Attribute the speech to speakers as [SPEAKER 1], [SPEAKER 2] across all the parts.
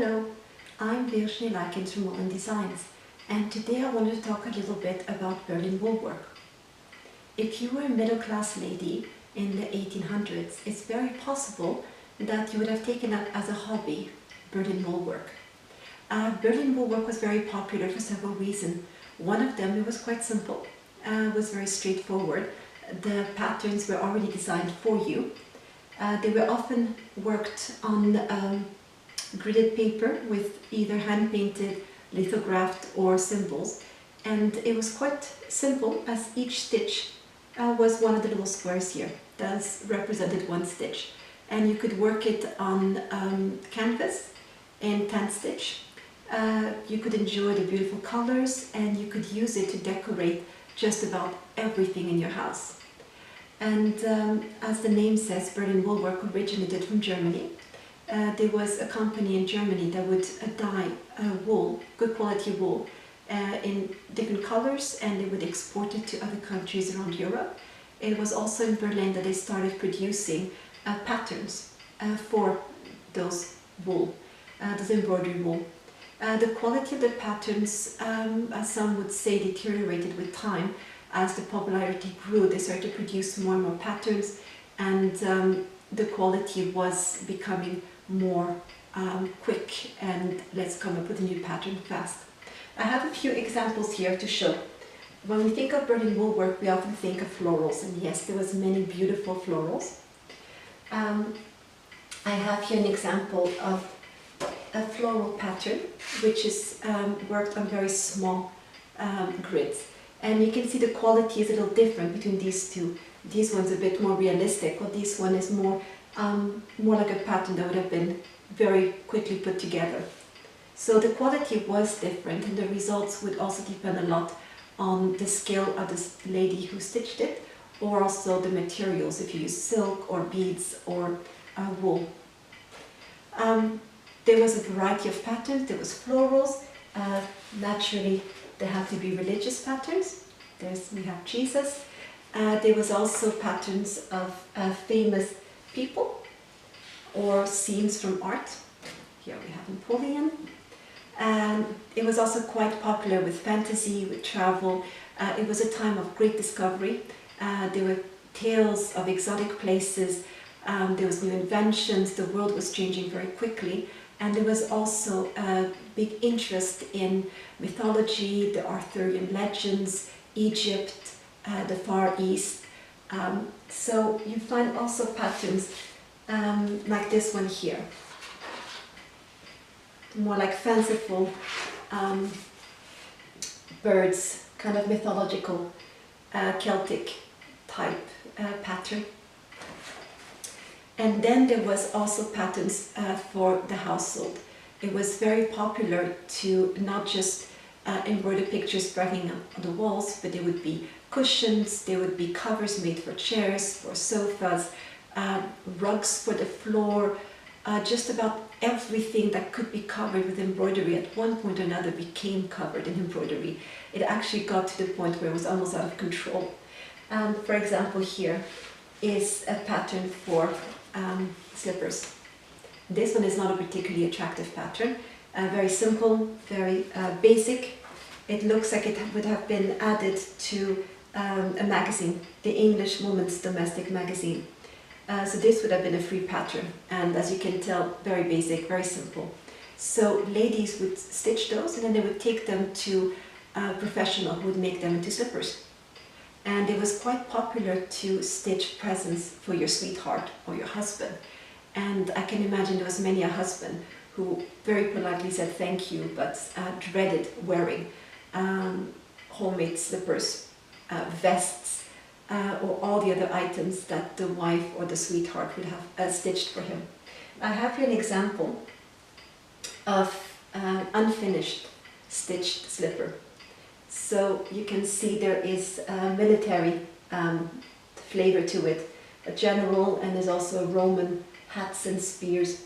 [SPEAKER 1] Hello, I'm Virginie Likens from Woollen Designs, and today I wanted to talk a little bit about Berlin Woolwork. If you were a middle-class lady in the 1800s, it's very possible that you would have taken up as a hobby Berlin Woolwork. Berlin Woolwork was very popular for several reasons. One of them, it was quite simple, was very straightforward. The patterns were already designed for you. They were often worked on gridded paper with either hand-painted, lithographed or symbols, and it was quite simple as each stitch was one of the little squares here that represented one stitch, and you could work it on canvas in 10 stitch. You could enjoy the beautiful colors and you could use it to decorate just about everything in your house. And as the name says, Berlin Woolwork originated from Germany. There was a company in Germany that would dye wool, good quality wool, in different colors, and they would export it to other countries around Europe. It was also in Berlin that they started producing patterns for those wool, those embroidery wool. The quality of the patterns, as some would say, deteriorated with time. As the popularity grew, they started to produce more and more patterns, and the quality was becoming more quick, and let's come up with a new pattern fast. I have a few examples here to show. When we think of Berlin Woolwork, we often think of florals, and yes, there was many beautiful florals. I have here an example of a floral pattern which is worked on very small grids, and you can see the quality is a little different between these two. This one's a bit more realistic, while this one is more like a pattern that would have been very quickly put together. So the quality was different, and the results would also depend a lot on the skill of the lady who stitched it, or also the materials, if you use silk or beads or wool. There was a variety of patterns. There was florals. Naturally, there had to be religious patterns. We have Jesus. There was also patterns of famous people or scenes from art. Here we have Napoleon. It was also quite popular with fantasy, with travel. It was a time of great discovery. There were tales of exotic places. There was new inventions. The world was changing very quickly. And there was also a big interest in mythology, the Arthurian legends, Egypt, the Far East. So you find also patterns like this one here, more like fanciful birds, kind of mythological Celtic type pattern. And then there was also patterns for the household. It was very popular to not just embroider pictures hanging on the walls, but there would be cushions, there would be covers made for chairs, for sofas, rugs for the floor. Just about everything that could be covered with embroidery at one point or another became covered in embroidery. It actually got to the point where it was almost out of control. For example, here is a pattern for slippers. This one is not a particularly attractive pattern, very simple, very basic. It looks like it would have been added to a magazine, the English Woman's Domestic Magazine. So this would have been a free pattern, and as you can tell, very basic, very simple. So ladies would stitch those, and then they would take them to a professional who would make them into slippers. And it was quite popular to stitch presents for your sweetheart or your husband. And I can imagine there was many a husband who very politely said thank you, but dreaded wearing homemade slippers, vests, or all the other items that the wife or the sweetheart would have stitched for him. I have here an example of unfinished stitched slipper. So you can see there is a military flavor to it, a general, and there's also Roman hats and spears.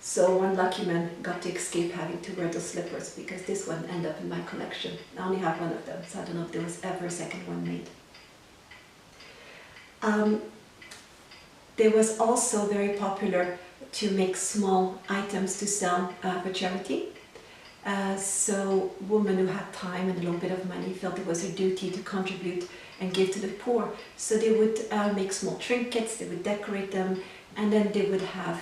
[SPEAKER 1] So one lucky man got to escape having to wear those slippers, because this one ended up in my collection. I only have one of them, so I don't know if there was ever a second one made. There was also very popular to make small items to sell for charity. So women who had time and a little bit of money felt it was their duty to contribute and give to the poor. So they would make small trinkets, they would decorate them, and then they would have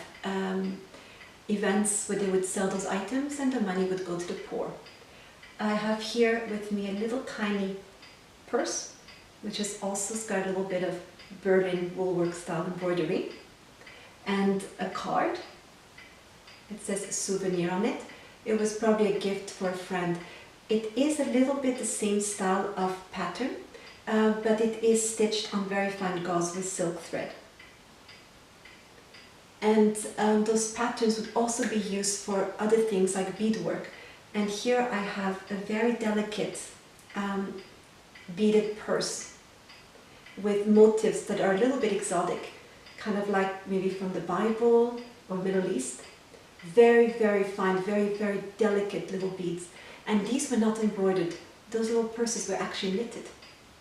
[SPEAKER 1] events where they would sell those items and the money would go to the poor. I have here with me a little tiny purse, which has also got a little bit of Berlin Woolwork style embroidery, and a card. It says souvenir on it. It was probably a gift for a friend. It is a little bit the same style of pattern, but it is stitched on very fine gauze with silk thread. And those patterns would also be used for other things like beadwork. And here I have a very delicate beaded purse with motifs that are a little bit exotic, kind of like maybe from the Bible or Middle East. Very, very fine, very, very delicate little beads. And these were not embroidered. Those little purses were actually knitted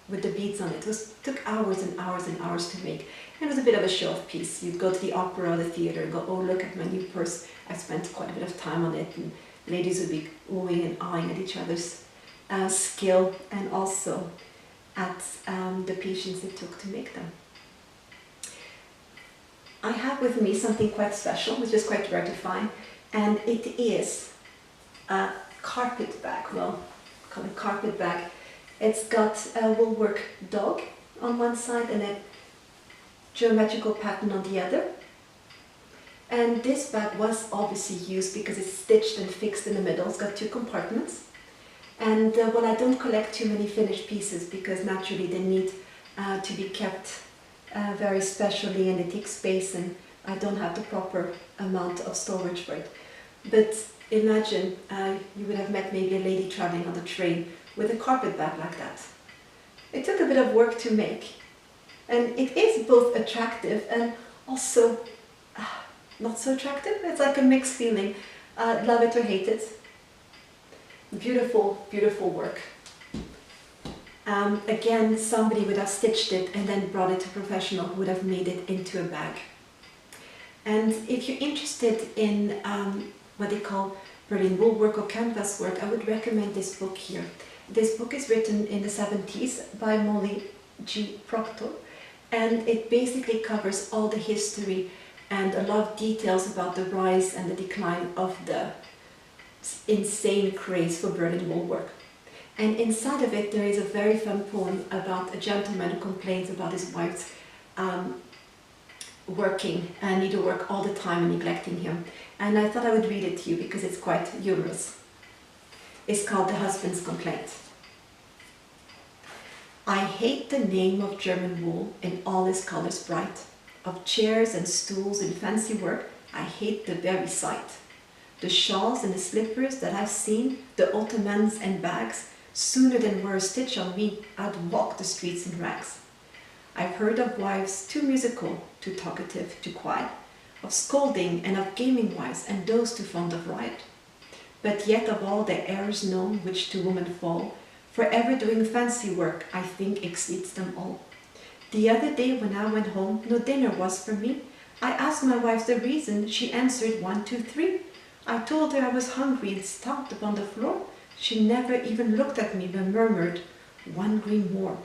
[SPEAKER 1] with the beads on it. It took hours and hours and hours to make. And it was a bit of a show-off piece. You'd go to the opera or the theatre and go, oh, look at my new purse. I spent quite a bit of time on it. And ladies would be oohing and eyeing at each other's skill and also at the patience it took to make them. I have with me something quite special, which is quite rare to find, and it is a carpet bag. Well, call it carpet bag. It's got a woolwork dog on one side and a geometrical pattern on the other. And this bag was obviously used because it's stitched and fixed in the middle. It's got 2 compartments. And well, I don't collect too many finished pieces because naturally they need to be kept very specially, and they take space, and I don't have the proper amount of storage for it. But imagine you would have met maybe a lady traveling on the train with a carpet bag like that. It took a bit of work to make, and it is both attractive and also not so attractive. It's like a mixed feeling. Love it or hate it. Beautiful, beautiful work. Again, somebody would have stitched it and then brought it to a professional who would have made it into a bag. And if you're interested in what they call Berlin Woolwork or canvas work, I would recommend this book here. This book is written in the 70s by Molly G. Proctor, and it basically covers all the history and a lot of details about the rise and the decline of the insane craze for Berlin Woolwork. And inside of it there is a very fun poem about a gentleman who complains about his wife's working and needlework all the time and neglecting him. And I thought I would read it to you because it's quite humorous. It's called The Husband's Complaint. I hate the name of German wool in all its colors bright. Of chairs and stools in fancy work, I hate the very sight. The shawls and the slippers that I've seen, the ottomans and bags, sooner than wear a stitch on me, I'd walk the streets in rags. I've heard of wives too musical, too talkative, too quiet, of scolding and of gaming wives, and those too fond of riot. But yet of all the errors known which to women fall, forever doing fancy work, I think exceeds them all. The other day when I went home, no dinner was for me. I asked my wife the reason, she answered 1, 2, 3. I told her I was hungry and stomped upon the floor. She never even looked at me but murmured, 1 green more.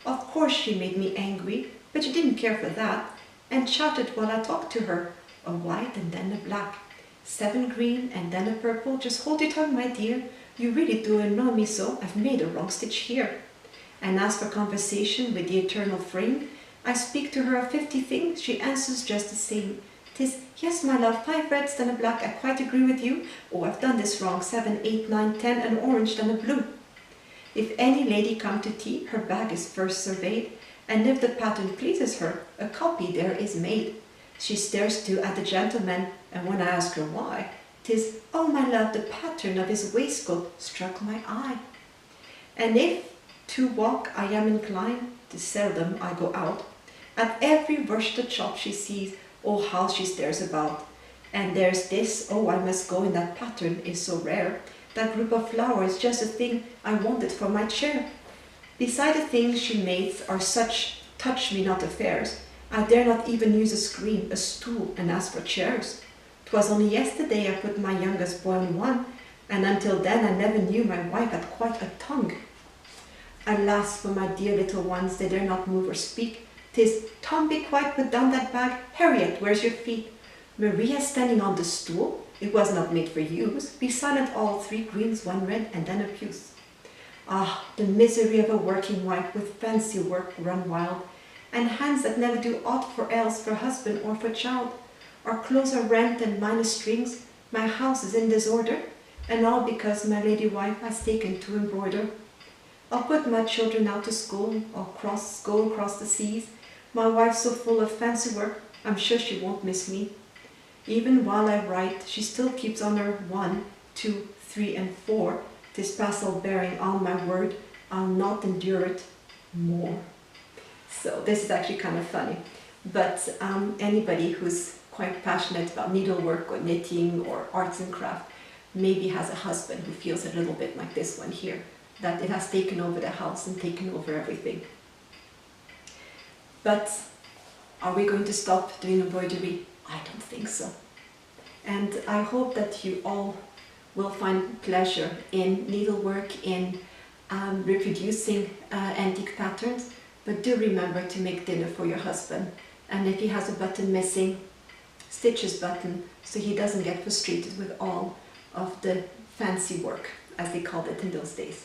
[SPEAKER 1] Of course she made me angry, but she didn't care for that, and shouted while I talked to her, a white and then a black, 7 green and then a purple. Just hold your tongue, my dear, you really do annoy me so, I've made a wrong stitch here. And as for conversation with the eternal frame, I speak to her of 50 things, she answers just the same. 'Tis, yes, my love, 5 reds, then a black, I quite agree with you. Oh, I've done this wrong, 7, 8, 9, 10, an orange, then a blue. If any lady come to tea, her bag is first surveyed, and if the pattern pleases her, a copy there is made. She stares too at the gentleman, and when I ask her why, 'tis, oh, my love, the pattern of his waistcoat struck my eye. And if to walk I am inclined, 'tis seldom I go out, at every worsted shop she sees, oh, how she stares about. And there's this, oh, I must go in that pattern, is so rare. That group of flowers, just a thing I wanted for my chair. Beside the things she makes are such touch-me-not affairs, I dare not even use a screen, a stool, and ask for chairs. 'Twas only yesterday I put my youngest boy on one, and until then I never knew my wife had quite a tongue. Alas, for my dear little ones, they dare not move or speak. 'Tis, Tom, be quiet, put down that bag. Harriet, where's your feet? Maria standing on the stool? It was not made for use. Be silent all, 3 greens, 1 red, and then a puce. Ah, the misery of a working wife with fancy work run wild, and hands that never do aught for else for husband or for child. Our clothes are rent and minus strings, my house is in disorder, and all because my lady wife has taken to embroider. I'll put my children out to school, I'll go across the seas. My wife's so full of fancy work, I'm sure she won't miss me. Even while I write, she still keeps on her 1, 2, 3, and 4. 'Tis past all bearing, on my word, I'll not endure it more. So this is actually kind of funny, but anybody who's quite passionate about needlework or knitting or arts and craft maybe has a husband who feels a little bit like this one here, that it has taken over the house and taken over everything. But are we going to stop doing embroidery? I don't think so. And I hope that you all will find pleasure in needlework, in reproducing antique patterns, but do remember to make dinner for your husband. And if he has a button missing, stitch his button so he doesn't get frustrated with all of the fancy work, as they called it in those days.